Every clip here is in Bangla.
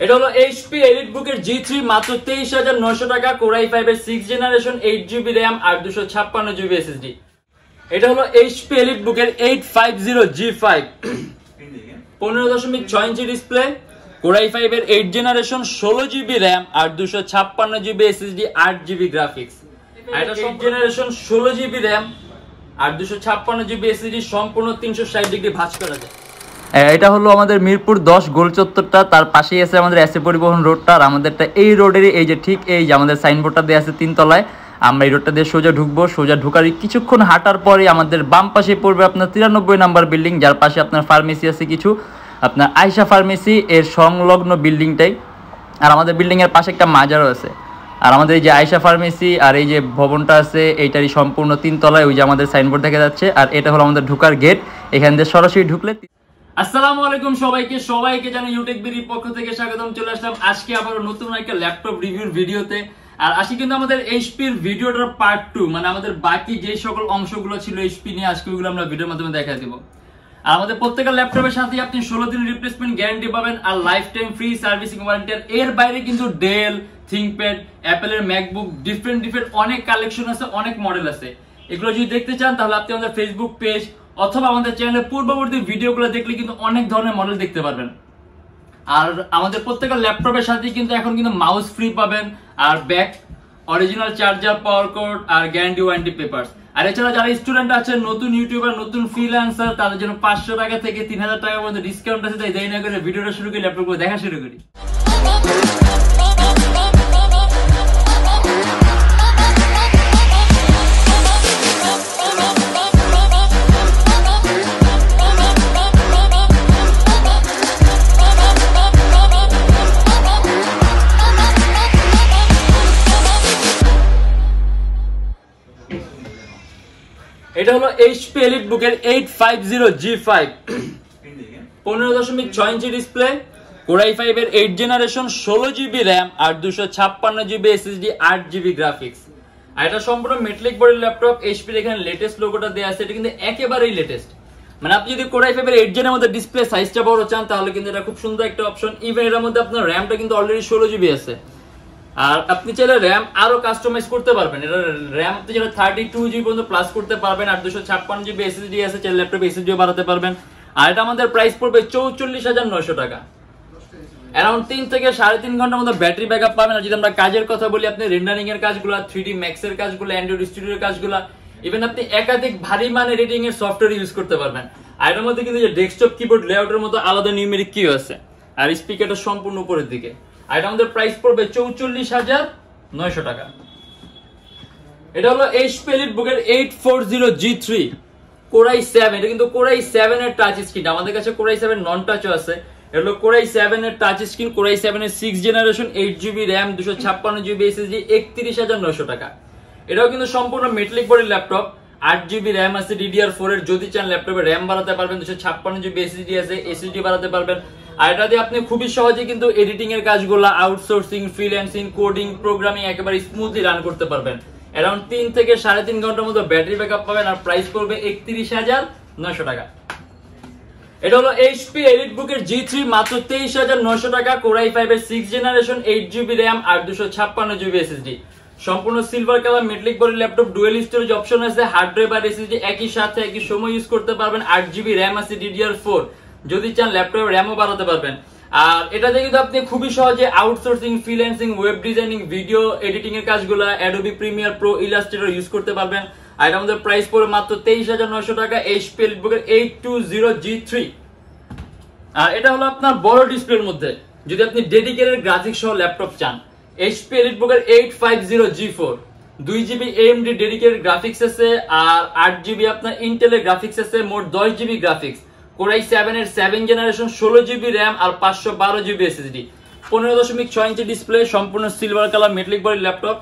এটা হলো এইচপি এলিটবুক এর G3 মাত্র 23,900 টাকা, Core i5 এর 6th জেনারেশন 8GB RAM আর 256GB SSD। এটা হলো এইচপি এলিটবুক এর 850G5 15.6 ইঞ্চি ডিসপ্লে, Core i5 এর 8th জেনারেশন 16GB RAM আর 256GB SSD 8GB গ্রাফিক্স। এটা 8th জেনারেশন 16GB RAM আর 256GB SSD সম্পূর্ণ 360 ডিগ্রি ভাঁজ করা যায়। এটা হলো আমাদের মিরপুর 10 গোল চত্বরটা, তার পাশেই আছে আমাদের এসএ পরিবহন রোডটা, আর আমাদেরটা এই রোডেরই এই যে ঠিক এই যে আমাদের সাইনবোর্ডটা দেওয়া আছে 3 তলায়। আমরা এই রোডটা দিয়ে সোজা ঢুকবো, সোজা ঢুকারই কিছুক্ষণ হাঁটার পরে আমাদের বাম পাশে পড়বে আপনার 93 নাম্বার বিল্ডিং, যার পাশে আপনার ফার্মেসি আছে কিছু, আপনার আয়শা ফার্মেসি এর সংলগ্ন বিল্ডিংটাই। আর আমাদের বিল্ডিং এর পাশে একটা মাজারও আছে। আর আমাদের এই যে আয়শা ফার্মেসি আর এই যে ভবনটা আছে এইটারই সম্পূর্ণ 3 তলায় ওই যে আমাদের সাইনবোর্ড দেখা যাচ্ছে। আর এটা হলো আমাদের ঢুকার গেট, এখান দিয়ে সরাসরি ঢুকলে। আসসালামু আলাইকুম সবাইকে জানাই Youtechbd পক্ষ থেকে স্বাগতম। চলে আসলাম আজকে আবার নতুন একটা ল্যাপটপ রিভিউর ভিডিওতে। আর আজকে কিন্তু আমাদের এইচপি এর ভিডিওটার পার্ট 2, মানে আমাদের বাকি যে সকল অংশগুলো ছিল এইচপি নিয়ে আজকে ওগুলো আমরা ভিডিওর মাধ্যমে দেখাই দেব। আর আমাদের প্রত্যেকটা ল্যাপটপের সাথে আপনি 16 দিনের রিপ্লেসমেন্ট গ্যারান্টি পাবেন আর life time free servicing warranty. এর বাইরে কিন্তু ডেল, থিংকপ্যাড, অ্যাপেলের ম্যাকবুক ডিফারেন্ট অনেক কালেকশন আছে, অনেক মডেল আছে। এগুলো যদি দেখতে চান তাহলে আপনি আমাদের ফেসবুক পেজ অথবা আমাদের চ্যানেলের পূর্ববর্তী ভিডিওগুলো দেখলে কিন্তু অনেক ধরনের মডেল দেখতে পারবেন। আর আমাদের প্রত্যেকটা ল্যাপটপের সাথে কিন্তু এখন কিন্তু মাউস ফ্রি পাবেন, আর back original charger, power cord আর গ্যারান্টি ওয়ারেন্টি পেপারস। আর এছাড়া যারা স্টুডেন্ট আছেন, নতুন ইউটিউবার, নতুন ফ্রিল্যান্সার, তাদের জন্য 500 টাকা থেকে 3000 টাকা পর্যন্ত ডিসকাউন্ট আছে। তাই দেরি না করে ভিডিওটা শুরু করি, ল্যাপটপগুলো দেখা শুরু করি। এটা হলো এইচপি এলিটবুক এর 850G5 15.6 ইঞ্চি ডিসপ্লে, Core i5 এর 8th জেনারেশন 16GB RAM আর 256GB SSD 8GB গ্রাফিক্স। আর এটা সম্পূর্ণ মেটালিক বডির ল্যাপটপ। এইচপি এর এখানে লেটেস্ট লোগোটা দেয়া আছে, এটা কিন্তু একেবারেই লেটেস্ট। মানে আপনি যদি Core i5 এর 8 জেনের মধ্যে ডিসপ্লে সাইজটা বড় চান তাহলে কিন্তু এটা খুব সুন্দর একটা অপশন। ইভেন এর মধ্যে আপনার র‍্যামটা কিন্তু অলরেডি 16GB আছে। আর আপনি চাইলে র‍্যাম আরো কাস্টমাইজ করতে পারবেন। এটা র‍্যাম আপনি চাইলে 32GB পর্যন্ত প্লাস করতে পারবেন, আর 256GB SSD আছে, চাইলে ল্যাপটপে SSDও বাড়াতে পারবেন। আর এটা আমাদের প্রাইস পড়বে 44,900 টাকা। অ্যারাউন্ড 3 থেকে 3.5 ঘন্টার মতো ব্যাটারি ব্যাকআপ পাবেন। আর যদি আমরা কাজের কথা বলি, আপনি রেন্ডারিং এর কাজগুলো, 3D Max এর কাজগুলো, অ্যান্ড্রয়েড স্টুডিওর কাজগুলো, ইভেন আপনি একাধিক ভারী মান এডিটিং এর সফটওয়্যার ইউজ করতে পারবেন। আর এর মধ্যে কিন্তু যে ডেস্কটপ কিবোর্ড লেআউটের মতো আলাদা নিউমেরিক কিও আছে, আর স্পিকারটা সম্পূর্ণ উপরের দিকে। আর এটা আমাদের প্রাইস পড়বে 44,900 টাকা। এটা হলো এইচপি এলিটবুক এর 840G3 Core i7। এটা কিন্তু Core i7 এর টাচ স্ক্রিন, আমাদের কাছে Core i7 নন টাচও আছে। এটা হলো Core i7 এর টাচ স্ক্রিন, Core i7 এর 6th generation 8GB RAM 256GB SSD 31,900 টাকা। এটাও কিন্তু সম্পূর্ণ মেটালিক বডির ল্যাপটপ, 8GB RAM আছে DDR4 এর। যদি চান ল্যাপটপে RAM বাড়াতে পারবেন, 256GB SSD আছে, SSD বাড়াতে পারবেন। আর এটা দিয়ে আপনি খুবই সহজে কিন্তু এডিটিং এর কাজগুলো, আউটসোর্সিং, ফ্রিল্যান্সিং, কোডিং, প্রোগ্রামিং একেবারে স্মুথলি রান করতে পারবেন। অ্যারাউন্ড 3 থেকে 3.5 ঘন্টার মতো ব্যাটারি ব্যাকআপ পাবেন। আর প্রাইস পড়বে 31,900 টাকা। এটা হলো এইচপি এলিটবুক এর G3 মাত্র 23,900 টাকা, Core i5 এর 6th জেনারেশন 8GB RAM আর 256GB SSD সম্পূর্ণ silver colour metallic body laptop. Dual storage option আছে, হার্ড ড্রাইভ আর SSD একই সাথে একই সময় ইউজ করতে পারবেন। 8GB RAM আছে DDR4, যদি চান ল্যাপটপে র‍্যামও বাড়াতে পারবেন। আর এটাতে কিন্তু আপনি খুবই সহজে outsourcing, freelancing, web designing, video editing এর কাজগুলো, Adobe Premiere Pro, Illustrator use করতে পারবেন। আর এটা আমাদের প্রাইস পড়ে মাত্র 23,900 টাকা, এইচপি এলিটবুক এর 820G3। আর এটা হলো আপনার বড় ডিসপ্লের মধ্যে যদি আপনি ডেডিকেটেড গ্রাফিক্স সহ ল্যাপটপ চান, এইচপি এলিটবুক এর 850G4 2GB AMD dedicated graphics আছে, আর 8GB আপনার ইন্টেলের গ্রাফিক্স আছে, মোট 10GB গ্রাফিক্স। Core i7 এর 7th জেনারেশন 16GB RAM আর 512GB SSD 15.6 ইঞ্চি ডিসপ্লে, সম্পূর্ণ silver colour metallic body laptop.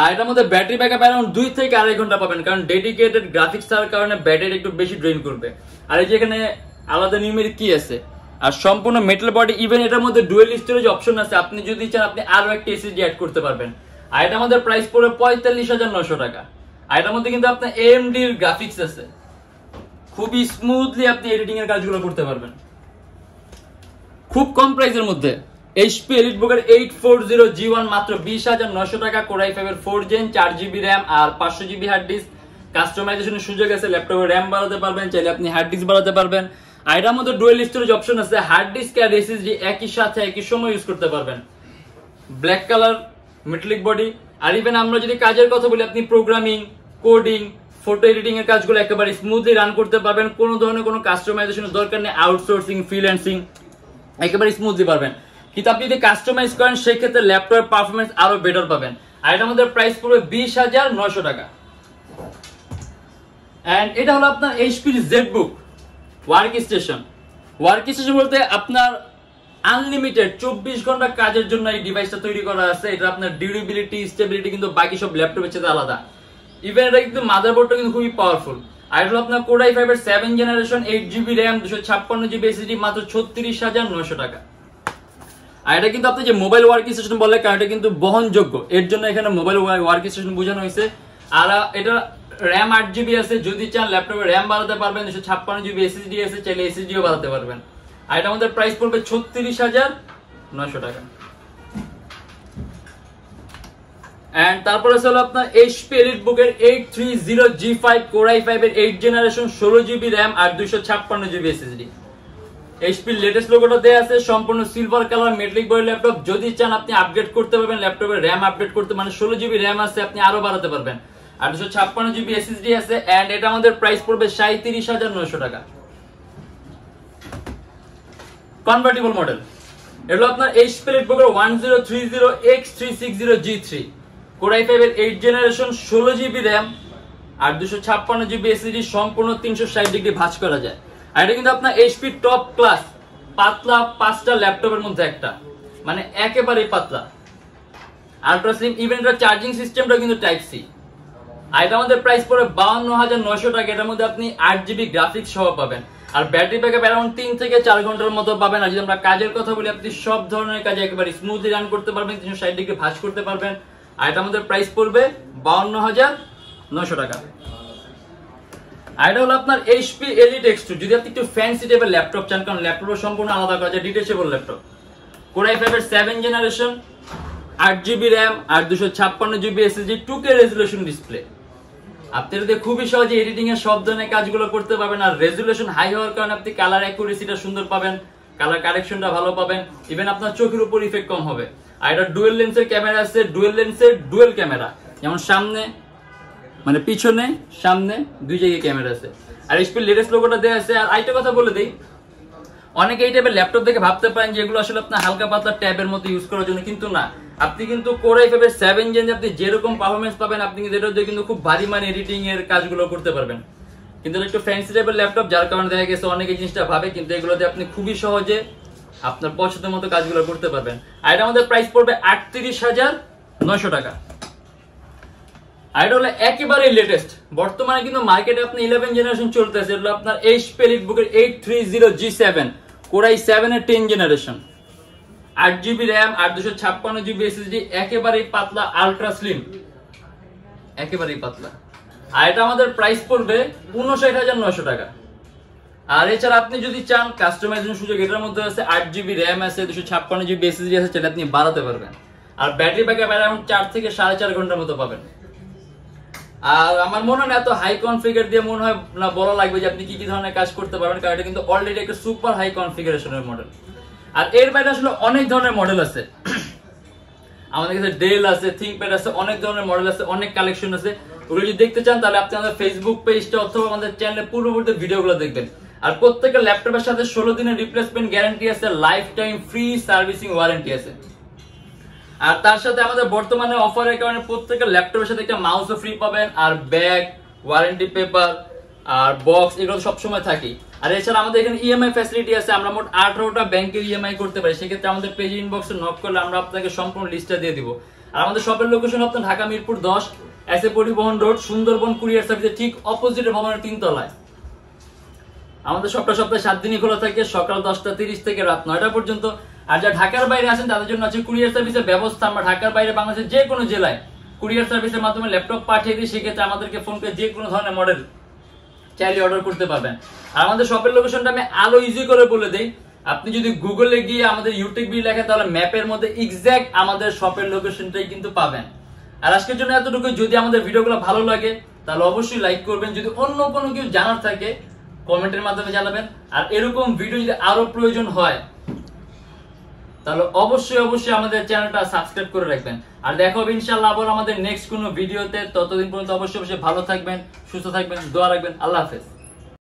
আর এটার মধ্যে ব্যাটারি ব্যাকআপ অ্যারাউন্ড 2 থেকে 2.5 ঘন্টা পাবেন, কারণ ডেডিকেটেড গ্রাফিক্স থাকার কারণে ব্যাটারি একটু বেশি ড্রেন করবে। আর এই যে এখানে আলাদা নিউমেরিক কি আছে, আর সম্পূর্ণ মেটাল বডি। ইভেন এটার মধ্যে ডুয়াল স্টোরেজ অপশন আছে, আপনি যদি চান আপনি আরো একটা SSD অ্যাড করতে পারবেন। আর এটা আমাদের প্রাইস পড়বে 45,900 টাকা। আর এটার মধ্যে কিন্তু আপনার AMD এর গ্রাফিক্স আছে, খুবই স্মুথলি আপনি এডিটিং এর কাজগুলো করতে পারবেন। খুব কম প্রাইসের মধ্যে এইচপি এলিটবুকের 840G1 মাত্র 20,900 টাকা, কোর i5 এর 4 জেন 4GB র্যাম আর 500GB হার্ড ডিস্ক। কাস্টমাইজেশনের সুযোগ আছে, ল্যাপটপে র্যাম বাড়াতে পারবেন, চাইলে আপনি হার্ড ডিস্ক বাড়াতে পারবেন। আর এটার মধ্যে ডুয়াল স্টোরেজ অপশন আছে, হার্ড ডিস্ক আর এসএসডি একই সাথে একই সময় ইউজ করতে পারবেন। Black colour metallic body. আর ইভেন আমরা যদি কাজের কথা বলি, আপনি প্রোগ্রামিং, কোডিং, ফটো এডিটিং এর কাজগুলো একেবারে স্মুথলি রান করতে পারবেন, কোনো ধরনের কোনো কাস্টমাইজেশনের দরকার নেই, আউটসোর্সিং, ফ্রিল্যান্সিং একেবারে স্মুথলি পারবেন। কিন্তু আপনি যদি কাস্টমাইজ করেন সেক্ষেত্রে ল্যাপটপের পারফরমেন্স আরো বেটার পাবেন। আর এটা আমাদের প্রাইস পড়বে 20,900 টাকা। এন্ড এটা হলো আপনার HP ZBook work station. Work station বলতে আপনার আনলিমিটেড 24 ঘন্টা কাজের জন্য এই ডিভাইসটা তৈরি করা আছে। এটা আপনার ডিউরেবিলিটি, স্টেবিলিটি কিন্তু বাকি সব ল্যাপটপের চেয়ে আলাদা। ইভেন এটা কিন্তু মাদারবোর্ডটা কিন্তু খুবই পাওয়ারফুল। আর এটা হলো আপনার কোর i5 এর 7 generation 8GB RAM 256GB SSD মাত্র 36,900 টাকা। আর এটা কিন্তু আপনি যে মোবাইল ওয়ার্ক স্টেশন বলে, কারণ এটা কিন্তু বহনযোগ্য, এর জন্য এখানে মোবাইল ওয়ার্ক স্টেশন বোঝানো হয়েছে। আর এটা র্যাম 8GB আছে, যদি চান ল্যাপটপে র্যাম বাড়াতে পারবেন, 256GB এসএসডি আছে, চাইলে এসএসডিও বাড়াতে পারবেন। আর এটা আমাদের প্রাইস পড়বে 36,900 টাকা। এন্ড তারপরে হলো আপনার এইচপি এলিটবুকের 830G5 কোর i5 এর 8 জেনারেশন 16GB র্যাম আর 256GB এসএসডি। এইচপি লেটেস্ট লোগোটা দেয়া আছে, সম্পূর্ণ silver colour metallic body laptop. যদি চান আপনি আপগ্রেড করতে পারবেন, ল্যাপটপের র্যাম আপডেট করতে, মানে 16GB র্যাম আছে, আপনি আরো বাড়াতে পারবেন। আর 256GB এসএসডি আছে। এন্ড এটা আমাদের প্রাইস পড়বে 37,900 টাকা। কনভার্টিবল মডেল, এটা আপনার এইচপি এলিটবুকের 1030X360G3 কোর i5 এর 8 জেনারেশন 16GB র্যাম আর 256GB এসএসডি, সম্পূর্ণ 360 ডিগ্রি ভাঁজ করা যায়। আর এটা কিন্তু আপনার এইচপি টপ ক্লাস পাতলা 5টা ল্যাপটপের মধ্যে একটা, মানে একেবারে পাতলা, আলট্রা স্লিম। ইভেন্টের চার্জিং সিস্টেমটা কিন্তু টাইপ সি। আর এটা আমাদের প্রাইস পড়ে 52,900 টাকা। এটার মধ্যে আপনি 8GB গ্রাফিক্স সহ পাবেন। আর ব্যাটারি ব্যাকআপ অ্যারাউন্ড 3 থেকে 4 ঘন্টার মতো পাবেন। আর যদি আমরা কাজের কথা বলি, আপনি সব ধরনের কাজে একেবারে স্মুথলি রান করতে পারবেন, 360 ডিগ্রি ভাঁজ করতে পারবেন। আর এটা আমাদের প্রাইস পড়বে 52,900 টাকা। আর এটা হলো আপনার এইচপি এলিট X2। যদি আপনি একটু ফ্যান্সি টাইপের ল্যাপটপ চান, কারণ ল্যাপটপের সম্পূর্ণ আলাদা করা যায়, ডিটেচেবল ল্যাপটপ। কোর i5 এর 7 জেনারেশন 8GB র্যাম আর 256GB SSD, 2K resolution display. আপনি যদি খুবই সহজে এডিটিং এর সব ধরনের কাজগুলো করতে পারবেন। আর রেজুলেশন হাই হওয়ার কারণে আপনি কালার অ্যাকুরেসিটা সুন্দর পাবেন, কালার কারেকশনটা ভালো পাবেন, ইভেন আপনার চোখের উপর ইফেক্ট কম হবে। আর এটা ডুয়েল লেন্সের ক্যামেরা আছে, ডুয়েল লেন্সের ডুয়েল ক্যামেরা, যেমন সামনে মানে পিছনে সামনে দুই জায়গায় ক্যামেরা আছে। আর এইচপি লেটেস্ট লোগোটা দেয়া আছে। আর আরেকটা কথা বলে দেই, অনেকে এই টাইপের ল্যাপটপ দেখে ভাবতে পারেন যে এগুলো আসলে আপনার হালকা পাতলা ট্যাবের মতো ইউজ করার জন্য, কিন্তু না। আপনি কিন্তু কোর i5 এর 7 জেন আপনি যেরকম পারফরমেন্স পাবেন, আপনি কিন্তু এটা দিয়ে কিন্তু খুব ভারী মানে এডিটিং এর কাজগুলো করতে পারবেন। কিন্তু এটা একটু ফ্যান্সি টাইপের ল্যাপটপ, যার কারণে দেখা গেছে অনেকে জিনিসটা ভাবে, কিন্তু এগুলোতে আপনি খুবই সহজে আপনার পছন্দের মতো কাজগুলো করতে পারবেন। আর এটা আমাদের প্রাইস পড়বে 38,900 টাকা। আর এটা হলো একেবারে লেটেস্ট, বর্তমানে কিন্তু মার্কেটে আপনি 11 জেনারেশন চলতেছে। এটা আপনার এইচপি এলিটবুকের 830G7 কোর i7 এর 10 জেনারেশন 8GB র্যাম আর 256GB এসএসডি, একেবারেই পাতলা, আলট্রা স্লিম, একেবারেই পাতলা। আর এটা আমাদের প্রাইস পড়বে 59,900 টাকা। আর এছাড়া আপনি যদি চান কাস্টমাইজেশন সুযোগ এটার মধ্যে আছে, 8GB র্যাম আছে, 256GB এসএসডি আছে, সেটা আপনি বাড়াতে পারবেন। আর ব্যাটারি ব্যাকআপ অ্যারাউন্ড 4 থেকে 4.5 ঘন্টার মতো পাবেন। আর আমার মনে হয় এত হাই কনফিগার দিয়ে মনে হয় না বলা লাগবে যে আপনি কি কি ধরনের কাজ করতে পারবেন, কারণ এটা কিন্তু অলরেডি একটা সুপার হাই কনফিগারেশনের মডেল। আর এর বাইরে আসলে অনেক ধরনের মডেল আছে, আমাদের কাছে ডেল আছে, থিংকপ্যাড আছে, অনেক ধরনের মডেল আছে, অনেক কালেকশন আছে। ওগুলো যদি দেখতে চান তাহলে আপনি আমাদের ফেসবুক পেজটা অথবা আমাদের চ্যানেলে পূর্ববর্তী ভিডিওগুলো দেখবেন। আর প্রত্যেকটা ল্যাপটপের সাথে 16 দিনের রিপ্লেসমেন্ট গ্যারান্টি আছে, life time free servicing warranty আছে। আর তার সাথে আমাদের বর্তমানে অফারের কারণে প্রত্যেকটা ল্যাপটপের সাথে একটা মাউসও ফ্রি পাবেন, আর ব্যাগ, ওয়ারেন্টি পেপার আর বক্স এগুলো সবসময় থাকি। আর এছাড়া আমাদের এখানে ইএমআই ফ্যাসিলিটি আছে, আমরা মোট 18টা ব্যাংকের ইএমআই করতে পারি। সেক্ষেত্রে আমাদের পেজ ইনবক্সে নক করলে আমরা আপনাকে সম্পূর্ণ লিস্টটা দিয়ে দিব। আর আমাদের শপের লোকেশন আপনার ঢাকা মিরপুর 10 এসএ পরিবহন রোড, সুন্দরবন কুরিয়ার সার্ভিসের ঠিক অপোজিটে ভবনের 3 তলায়। আমাদের সবটা সপ্তাহে 7 দিনই খোলা থাকে, সকাল 10:30 থেকে রাত 9টা পর্যন্ত। আর যারা ঢাকার বাইরে আছেন তাদের জন্য আছে কুরিয়ার সার্ভিসের ব্যবস্থা। আমরা ঢাকার বাইরে বাংলাদেশের যে কোনো জেলায় কুরিয়ার সার্ভিসের মাধ্যমে ল্যাপটপ পাঠিয়ে দিই। সেক্ষেত্রে আমাদেরকে ফোন করে যে কোনো ধরনের মডেল চাইলে অর্ডার করতে পারবেন। আর আমাদের শপের লোকেশনটা আমি আরো ইজি করে বলে দেই, আপনি যদি গুগলে গিয়ে আমাদের Youtechbd লেখেন তাহলে ম্যাপের মধ্যে এক্সাক্ট আমাদের শপের লোকেশনটাই কিন্তু পাবেন। আর আজকের জন্য এতটুকু। যদি আমাদের ভিডিওগুলো ভালো লাগে তাহলে অবশ্যই লাইক করবেন। যদি অন্য কোনো কিছু জানার থাকে কমেন্টের মাধ্যমে জানাবেন। আর এরকম ভিডিও যদি আরো প্রয়োজন হয় তাহলে অবশ্যই আমাদের চ্যানেলটা সাবস্ক্রাইব করে রাখবেন। আর দেখা হবে ইনশাআল্লাহ আবার আমাদের নেক্সট কোনো ভিডিওতে। ততদিন পর্যন্ত অবশ্যই ভালো থাকবেন, সুস্থ থাকবেন, দোয়া রাখবেন। আল্লাহ হাফেজ।